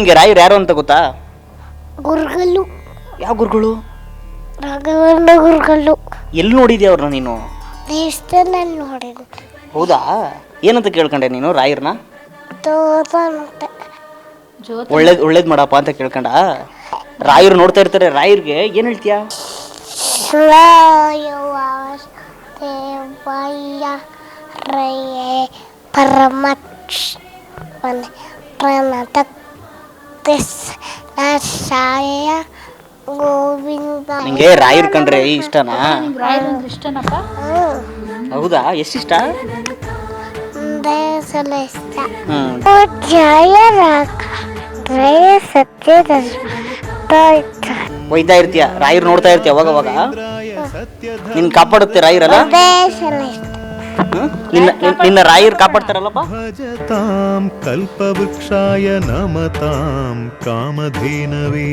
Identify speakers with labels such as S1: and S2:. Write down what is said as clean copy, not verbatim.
S1: ನಿಂಗೆ ರಾಯರು ಯಾರು ಅಂತ ಗೊತ್ತಾ?
S2: ಗುರುಗಳು.
S1: ಯಾವ ಗುರುಗಳು?
S2: ರಾಘವೇಂದ್ರ ಗುರುಗಳು.
S1: ಎಲ್ಲಿ ನೋಡಿದ್ಯಾ ಅವ್ರನ್ನ ನೀನು?
S2: ದೇವಸ್ಥಾನದಲ್ಲಿ ನೋಡಿದ್ದು.
S1: ಹೌದಾ? ಏನಂತ ಕೇಳ್ಕೊಂಡೆ ನೀನು ರಾಯರ್ನ?
S2: ತೋರ್ಸಂತೆ.
S1: ಒಳ್ಳೇದ್ ಮಾಡಪ್ಪ ಅಂತ ಕೇಳ್ಕೊಂಡ? ರಾಯರು ನೋಡ್ತಾ ಇರ್ತಾರೆ, ರಾಯರ್ಗೆ ಏನ್ ಹೇಳ್ತೀಯಾ?
S2: ದೇವಯ್ಯ ರಯೇ ಪರಮಕ್ಷ ಪ್ರಣತ ಸಾಯ ಗೋವಿಂದ.
S1: ನಿಂಗೆ ರಾಯರ್ ಕಂಡ್ರೆ ಇಷ್ಟನಾ?
S3: ಇಷ್ಟನಪ್ಪ.
S1: ಹೌದಾ? ಎಷ್ಟಿಷ್ಟ?
S2: ಸಲ ಇಷ್ಟ. ಜಯ ರಾಗ ಜಯ ಸತ್ಯದ
S1: ಒಯ್ತಾ ಇರ್ತೀಯ, ರಾಯರ್ ನೋಡ್ತಾ ಇರ್ತೀಯ ಅವಾಗ ನಿನ್ ಕಾಪಾಡುತ್ತೆ ರಾಯರಲ್ಲ?
S2: ಸಲ ಇಷ್ಟ.
S1: ನಿನ್ನ ರಾಯರ್ ಕಾಪಾಡ್ತಾರಲ್ಲಪ್ಪ.
S4: ಭಜತಾಂ ಕಲ್ಪವೃಕ್ಷಾಯ ನಮತಾಂ ಕಾಮಧೇನವೇ.